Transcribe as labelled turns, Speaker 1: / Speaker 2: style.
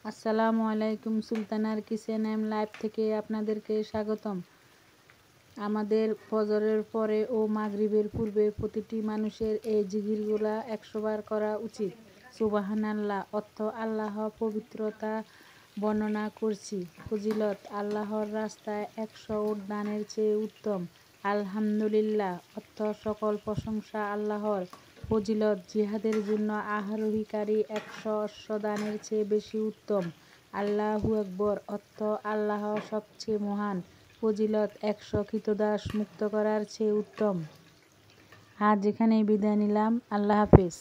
Speaker 1: আসসালামু আলাইকুম। সুলতানার kitchen and life থেকে আপনাদেরকে স্বাগতম। আমাদের ফজরের পরে ও মাগরিবের পূর্বে প্রতিটি মানুষের এই জিকিরগুলা 100 বার করা উচিত। সুবহানাল্লাহ অর্থ আল্লাহ পবিত্রতা বর্ণনা করছি। ফজিলত আল্লাহর রাস্তায় 100 উট দানের চেয়ে উত্তম। আলহামদুলিল্লাহ অর্থ সকল প্রশংসা আল্লাহর। ফজিলত জিহাদের জন্য আরোহীকারী 100 অশ্ব দানের চেয়ে বেশি উত্তম। আল্লাহু আকবর অর্থ আল্লাহ সবচেয়ে মহান। ফজিলত 100 ক্রীতদাস মুক্ত করার চেয়ে উত্তম। আজ এখানেই বিদায় নিলাম। আল্লাহ হাফেজ।